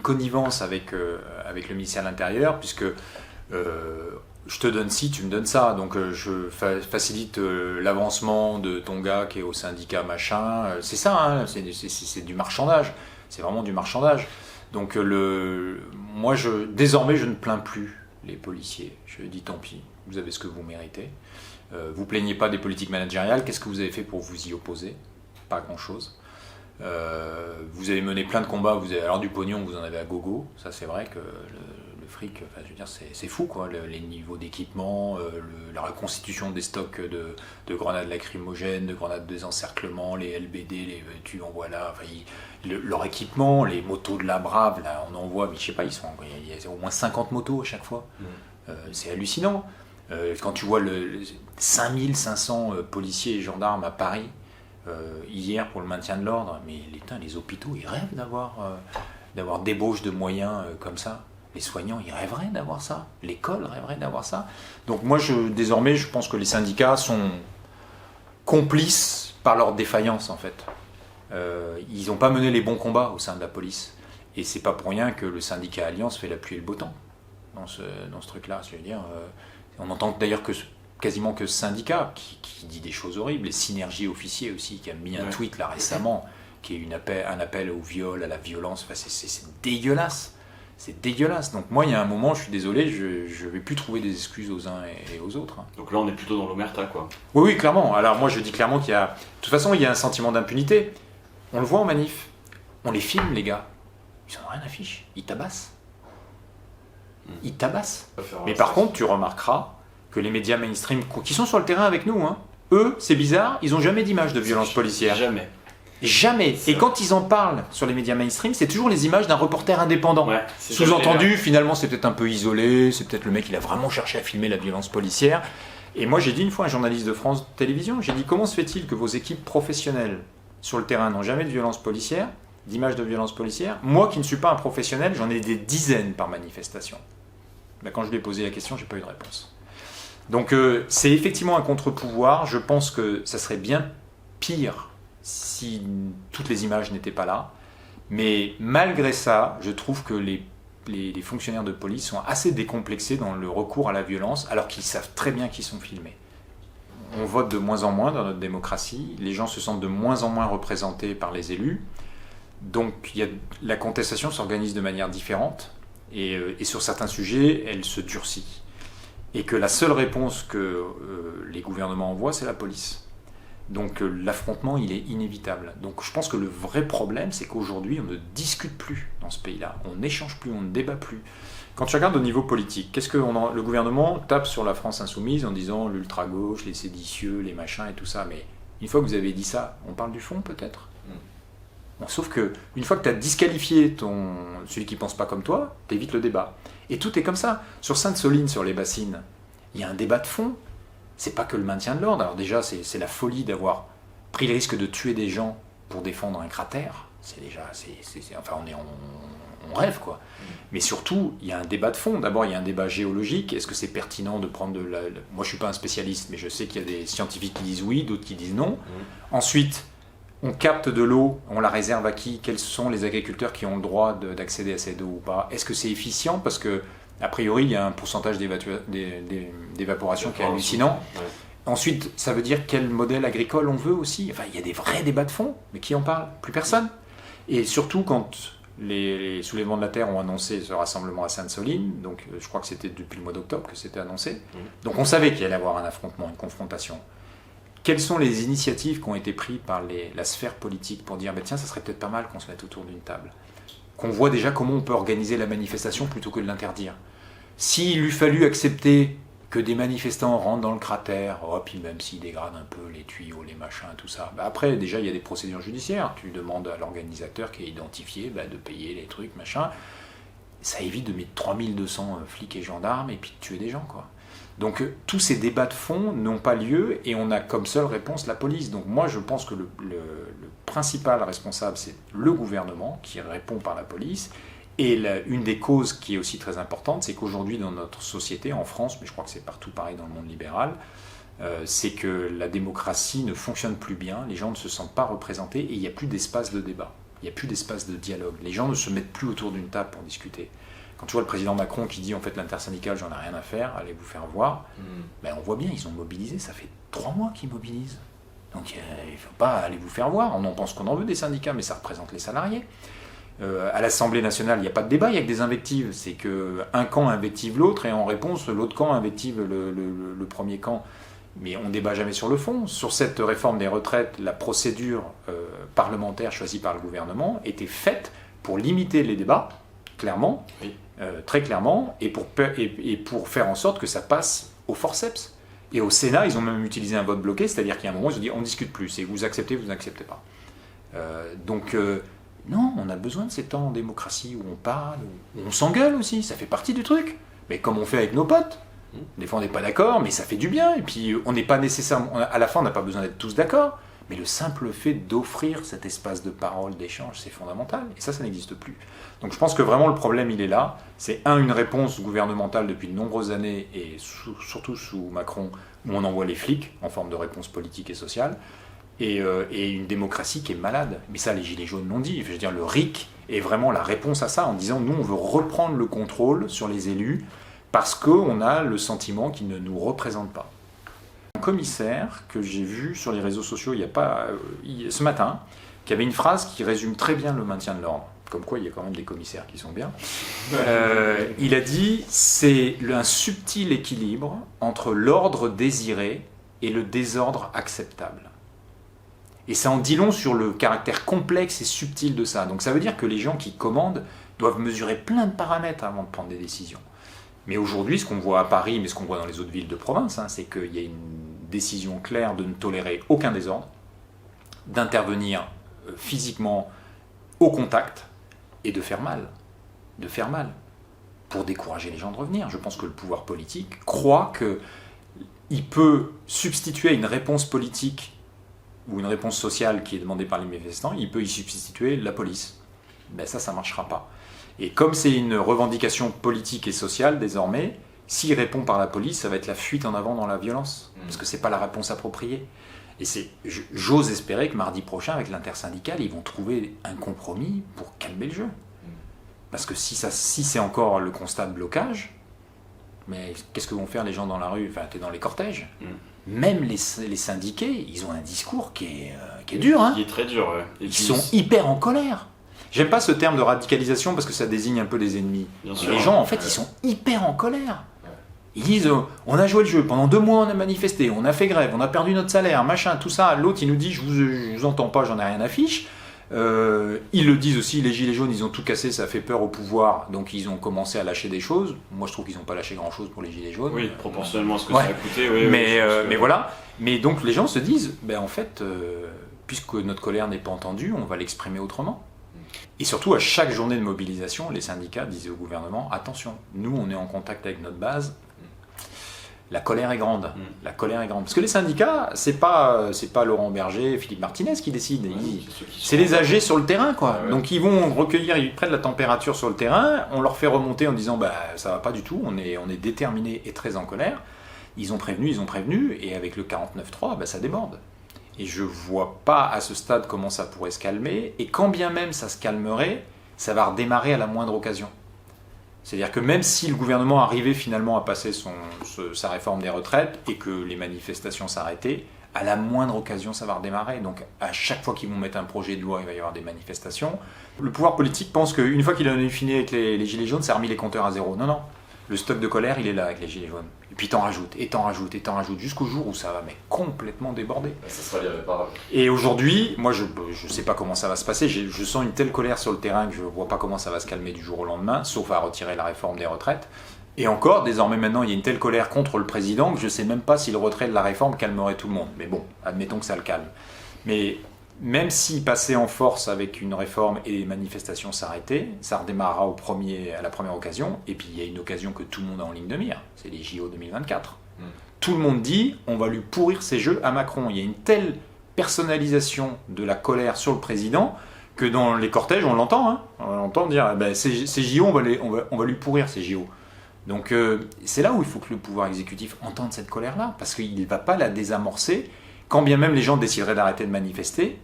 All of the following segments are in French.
connivence avec le ministère de l'Intérieur, puisque je te donne ci, tu me donnes ça, donc je facilite l'avancement de ton gars qui est au syndicat machin, c'est ça, hein, c'est du marchandage, c'est vraiment du marchandage. Donc moi, désormais, je ne plains plus les policiers, je dis tant pis, vous avez ce que vous méritez. Vous plaignez pas des politiques managériales, qu'est-ce que vous avez fait pour vous y opposer? Pas grand-chose. Vous avez mené plein de combats, alors du pognon, vous en avez à gogo, ça c'est vrai que le fric, enfin, je veux dire, c'est fou quoi, les niveaux d'équipement, la reconstitution des stocks de grenades lacrymogènes, de grenades de désencerclement, les LBD, tu en vois là, enfin, leur équipement, les motos de la Brave, là on en voit, mais je sais pas, il y a au moins 50 motos à chaque fois, c'est hallucinant. Quand tu vois 5500 policiers et gendarmes à Paris, hier pour le maintien de l'ordre, mais les hôpitaux ils rêvent d'avoir débauche de moyens comme ça. Les soignants ils rêveraient d'avoir ça, l'école rêverait d'avoir ça. Donc moi désormais je pense que les syndicats sont complices par leur défaillance en fait. Ils n'ont pas mené les bons combats au sein de la police, et c'est pas pour rien que le syndicat Alliance fait la pluie et le beau temps dans ce truc-là. Je veux dire, on entend d'ailleurs quasiment que ce syndicat qui dit des choses horribles, les synergies officiers aussi, qui a mis un tweet là récemment, qui est un appel au viol, à la violence, enfin, c'est dégueulasse. C'est dégueulasse. Donc moi, il y a un moment, je suis désolé, je vais plus trouver des excuses aux uns et aux autres. Donc là, on est plutôt dans l'omerta, quoi. Oui, clairement. Alors moi, je dis clairement qu'il y a... De toute façon, il y a un sentiment d'impunité. On le voit en manif. On les filme, les gars. Ils n'en ont rien à fiche. Ils tabassent. Ils tabassent. Mais par contre, tu remarqueras que les médias mainstream qui sont sur le terrain avec nous, hein, eux, c'est bizarre, ils n'ont jamais d'image de violence policière. Jamais. Et quand ils en parlent sur les médias mainstream, c'est toujours les images d'un reporter indépendant. Ouais, sous-entendu, finalement, c'est peut-être un peu isolé, c'est peut-être le mec, il a vraiment cherché à filmer la violence policière. Et moi, j'ai dit une fois à un journaliste de France Télévisions, j'ai dit, comment se fait-il que vos équipes professionnelles sur le terrain n'ont jamais de violence policière, d'images de violence policière? Moi, qui ne suis pas un professionnel, j'en ai des dizaines par manifestation. Ben, quand je lui ai posé la question, j'ai pas eu de réponse. Donc, c'est effectivement un contre-pouvoir. Je pense que ça serait bien pire si toutes les images n'étaient pas là. Mais malgré ça, je trouve que les fonctionnaires de police sont assez décomplexés dans le recours à la violence, alors qu'ils savent très bien qu'ils sont filmés. On vote de moins en moins dans notre démocratie, les gens se sentent de moins en moins représentés par les élus, donc la contestation s'organise de manière différente, et sur certains sujets, elle se durcit. Et que la seule réponse que les gouvernements envoient, c'est la police. Donc l'affrontement, il est inévitable. Donc je pense que le vrai problème, c'est qu'aujourd'hui, on ne discute plus dans ce pays-là. On n'échange plus, on ne débat plus. Quand tu regardes au niveau politique, le gouvernement tape sur la France insoumise en disant l'ultra-gauche, les séditieux, les machins et tout ça. Mais une fois que vous avez dit ça, on parle du fond peut-être. Bon, sauf qu'une fois que tu as disqualifié celui qui ne pense pas comme toi, tu évites le débat. Et tout est comme ça. Sur Sainte-Soline, sur les bassines, il y a un débat de fond. C'est pas que le maintien de l'ordre. Alors déjà, c'est la folie d'avoir pris le risque de tuer des gens pour défendre un cratère. Enfin, on rêve, quoi. Mais surtout, il y a un débat de fond. D'abord, il y a un débat géologique. Est-ce que c'est pertinent de prendre Moi, je suis pas un spécialiste, mais je sais qu'il y a des scientifiques qui disent oui, d'autres qui disent non. Ensuite, on capte de l'eau, on la réserve à qui? Quels sont les agriculteurs qui ont le droit d'accéder à cette eau ou pas? Est-ce que c'est efficient? Parce que a priori, il y a un pourcentage d'évaporation qui est hallucinant. Ouais. Ensuite, ça veut dire quel modèle agricole on veut aussi. Enfin, il y a des vrais débats de fond, mais qui en parle? Plus personne. Et surtout, quand les soulèvements de la Terre ont annoncé ce rassemblement à Sainte-Soline, donc je crois que c'était depuis le mois d'octobre que c'était annoncé, donc on savait qu'il allait y avoir un affrontement, une confrontation. Quelles sont les initiatives qui ont été prises par la sphère politique pour dire tiens, ça serait peut-être pas mal qu'on se mette autour d'une table, qu'on voit déjà comment on peut organiser la manifestation plutôt que de l'interdire. S'il eût fallu accepter que des manifestants rentrent dans le cratère, puis même s'ils dégradent un peu les tuyaux, les machins, tout ça, après déjà il y a des procédures judiciaires, tu demandes à l'organisateur qui est identifié de payer les trucs, machin, ça évite de mettre 3200 flics et gendarmes et puis de tuer des gens, quoi. Donc tous ces débats de fond n'ont pas lieu et on a comme seule réponse la police. Donc moi je pense que le principal responsable c'est le gouvernement qui répond par la police. Et une des causes qui est aussi très importante, c'est qu'aujourd'hui dans notre société, en France, mais je crois que c'est partout pareil dans le monde libéral, c'est que la démocratie ne fonctionne plus bien, les gens ne se sentent pas représentés et il n'y a plus d'espace de débat. Il n'y a plus d'espace de dialogue. Les gens ne se mettent plus autour d'une table pour discuter. Quand tu vois le président Macron qui dit en fait l'intersyndicale, j'en ai rien à faire, allez vous faire voir, ben, on voit bien, ils ont mobilisé, ça fait 3 mois qu'ils mobilisent. Donc il ne faut pas aller vous faire voir, on en pense qu'on en veut des syndicats, mais ça représente les salariés. À l'Assemblée nationale, il n'y a pas de débat, il y a que des invectives. C'est qu'un camp invective l'autre et en réponse, l'autre camp invective le premier camp. Mais on ne débat jamais sur le fond. Sur cette réforme des retraites, la procédure parlementaire choisie par le gouvernement était faite pour limiter les débats, clairement, Oui. très clairement, et pour faire en sorte que ça passe au forceps. Et au Sénat, ils ont même utilisé un vote bloqué, c'est-à-dire qu'à un moment, ils ont dit on ne discute plus, c'est vous acceptez, vous n'acceptez pas. Non, on a besoin de ces temps en démocratie où on parle, où on s'engueule aussi, ça fait partie du truc. Mais comme on fait avec nos potes, des fois on n'est pas d'accord, mais ça fait du bien. Et puis on n'est pas nécessairement, à la fin on n'a pas besoin d'être tous d'accord, mais le simple fait d'offrir cet espace de parole, d'échange, c'est fondamental. Et ça n'existe plus. Donc je pense que vraiment le problème il est là. C'est une réponse gouvernementale depuis de nombreuses années, et surtout sous Macron, où on envoie les flics en forme de réponse politique et sociale. Et une démocratie qui est malade. Mais ça, les Gilets jaunes l'ont dit. Je veux dire, le RIC est vraiment la réponse à ça, en disant, nous, on veut reprendre le contrôle sur les élus parce qu'on a le sentiment qu'ils ne nous représentent pas. Un commissaire que j'ai vu sur les réseaux sociaux ce matin, qui avait une phrase qui résume très bien le maintien de l'ordre. Comme quoi, il y a quand même des commissaires qui sont bien. Il a dit, c'est un subtil équilibre entre l'ordre désiré et le désordre acceptable. Et ça en dit long sur le caractère complexe et subtil de ça. Donc ça veut dire que les gens qui commandent doivent mesurer plein de paramètres avant de prendre des décisions. Mais aujourd'hui, ce qu'on voit à Paris, mais ce qu'on voit dans les autres villes de province, c'est qu'il y a une décision claire de ne tolérer aucun désordre, d'intervenir physiquement au contact et de faire mal. De faire mal. Pour décourager les gens de revenir. Je pense que le pouvoir politique croit qu'il peut substituer à une réponse politique ou une réponse sociale qui est demandée par les manifestants, il peut y substituer la police. Ben ça ne marchera pas. Et comme c'est une revendication politique et sociale désormais, s'il répond par la police, ça va être la fuite en avant dans la violence, parce que ce n'est pas la réponse appropriée. Et j'ose espérer que mardi prochain, avec l'intersyndicale, ils vont trouver un compromis pour calmer le jeu. Parce que si c'est encore le constat de blocage, mais qu'est-ce que vont faire les gens dans la rue? Enfin, tu es dans les cortèges. Même les syndiqués, ils ont un discours qui est dur. Hein. Qui est très dur, ouais. Ils sont hyper en colère. J'aime pas ce terme de radicalisation parce que ça désigne un peu les ennemis. Les gens, en fait, ils sont hyper en colère. Ils disent, on a joué le jeu, pendant 2 mois on a manifesté, on a fait grève, on a perdu notre salaire, machin, tout ça. L'autre, il nous dit, je vous entends pas, j'en ai rien à fiche. Ils le disent aussi, les Gilets jaunes, ils ont tout cassé, ça fait peur au pouvoir, donc ils ont commencé à lâcher des choses. Moi, je trouve qu'ils n'ont pas lâché grand-chose pour les Gilets jaunes. Oui, proportionnellement à ce que ça a coûté. Oui, mais voilà. Mais donc les gens se disent, en fait, puisque notre colère n'est pas entendue, on va l'exprimer autrement. Et surtout, à chaque journée de mobilisation, les syndicats disaient au gouvernement, attention, nous, on est en contact avec notre base. La colère est grande. La colère est grande. Parce que les syndicats, c'est pas Laurent Berger, Philippe Martinez qui décident. C'est les AG sur le terrain, quoi. Ouais. Donc ils vont recueillir, ils prennent la température sur le terrain, on leur fait remonter en disant ça va pas du tout, on est déterminés et très en colère. Ils ont prévenu, et avec le 49.3, ça déborde. Et je vois pas à ce stade comment ça pourrait se calmer, et quand bien même ça se calmerait, ça va redémarrer à la moindre occasion. C'est-à-dire que même si le gouvernement arrivait finalement à passer sa réforme des retraites et que les manifestations s'arrêtaient, à la moindre occasion ça va redémarrer. Donc à chaque fois qu'ils vont mettre un projet de loi, il va y avoir des manifestations. Le pouvoir politique pense qu'une fois qu'il en a fini avec les Gilets jaunes, ça a remis les compteurs à zéro. Non. Le stock de colère, il est là avec les Gilets jaunes. Et puis t'en rajoutes, jusqu'au jour où ça va complètement déborder. Ça sera l'irréparable. Et aujourd'hui, moi je sais pas comment ça va se passer, je sens une telle colère sur le terrain que je vois pas comment ça va se calmer du jour au lendemain, sauf à retirer la réforme des retraites. Et encore, désormais maintenant, il y a une telle colère contre le président que je sais même pas si le retrait de la réforme calmerait tout le monde. Mais bon, admettons que ça le calme. Mais même s'il passait en force avec une réforme et les manifestations s'arrêtaient, ça redémarrera à la première occasion, et puis il y a une occasion que tout le monde a en ligne de mire, c'est les JO 2024. Tout le monde dit, on va lui pourrir ses jeux à Macron. Il y a une telle personnalisation de la colère sur le président que dans les cortèges, on l'entend, on l'entend dire, ces JO, on va lui pourrir ces JO. Donc c'est là où il faut que le pouvoir exécutif entende cette colère-là, parce qu'il ne va pas la désamorcer, quand bien même les gens décideraient d'arrêter de manifester,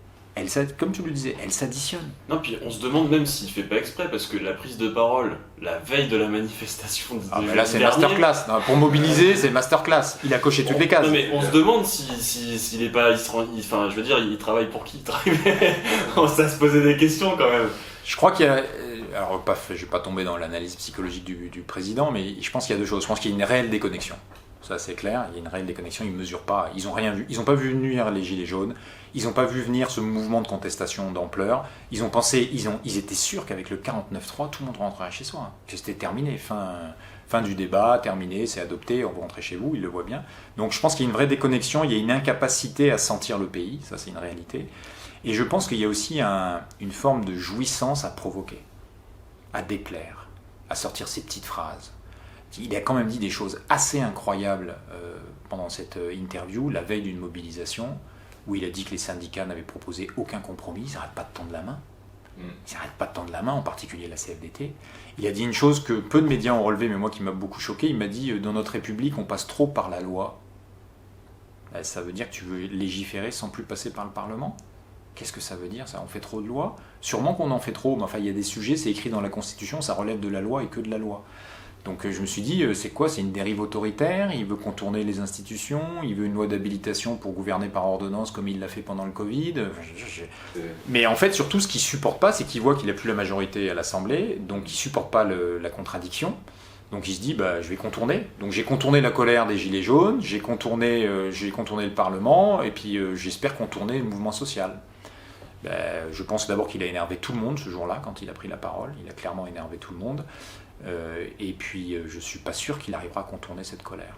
comme tu le disais, elles s'additionnent. Non, puis on se demande même s'il fait pas exprès, parce que la prise de parole, la veille de la manifestation de Là, c'est masterclass. Non, pour mobiliser, c'est masterclass. Il a coché toutes les cases. Non, mais on se demande s'il est pas. Enfin, je veux dire, il travaille pour qui? On s'est se poser des questions quand même. Je crois qu'il y a. Alors, je vais pas tomber dans l'analyse psychologique du président, mais je pense qu'il y a deux choses. Je pense qu'il y a une réelle déconnexion. Ça, c'est clair. Il y a une réelle déconnexion. Ils ne mesurent pas. Ils n'ont rien vu. Ils n'ont pas vu venir les Gilets jaunes. Ils n'ont pas vu venir ce mouvement de contestation d'ampleur. Ils ont pensé. Ils étaient sûrs qu'avec le 49.3, tout le monde rentrerait chez soi. Que c'était terminé. Fin du débat, terminé, c'est adopté, on va rentrer chez vous, ils le voient bien. Donc je pense qu'il y a une vraie déconnexion. Il y a une incapacité à sentir le pays. Ça, c'est une réalité. Et je pense qu'il y a aussi une forme de jouissance à provoquer, à déplaire, à sortir ces petites phrases. Il a quand même dit des choses assez incroyables pendant cette interview, la veille d'une mobilisation, où il a dit que les syndicats n'avaient proposé aucun compromis, ils n'arrêtent pas de tendre la main. Ils n'arrêtent pas de tendre la main, en particulier la CFDT. Il a dit une chose que peu de médias ont relevée, mais moi qui m'a beaucoup choqué, il m'a dit « Dans notre République, on passe trop par la loi. » Ça veut dire que tu veux légiférer sans plus passer par le Parlement ? Qu'est-ce que ça veut dire, ça? On fait trop de lois? Sûrement qu'on en fait trop, mais enfin, il y a des sujets, c'est écrit dans la Constitution, ça relève de la loi et que de la loi. Donc je me suis dit, c'est quoi? C'est une dérive autoritaire, il veut contourner les institutions, il veut une loi d'habilitation pour gouverner par ordonnance comme il l'a fait pendant le Covid. Mais en fait, surtout, ce qu'il ne supporte pas, c'est qu'il voit qu'il n'a plus la majorité à l'Assemblée, donc il ne supporte pas la contradiction. Donc il se dit, je vais contourner. Donc j'ai contourné la colère des Gilets jaunes, j'ai contourné le Parlement, et puis j'espère contourner le mouvement social. Je pense d'abord qu'il a énervé tout le monde ce jour-là, quand il a pris la parole. Il a clairement énervé tout le monde. Et puis, je ne suis pas sûr qu'il arrivera à contourner cette colère.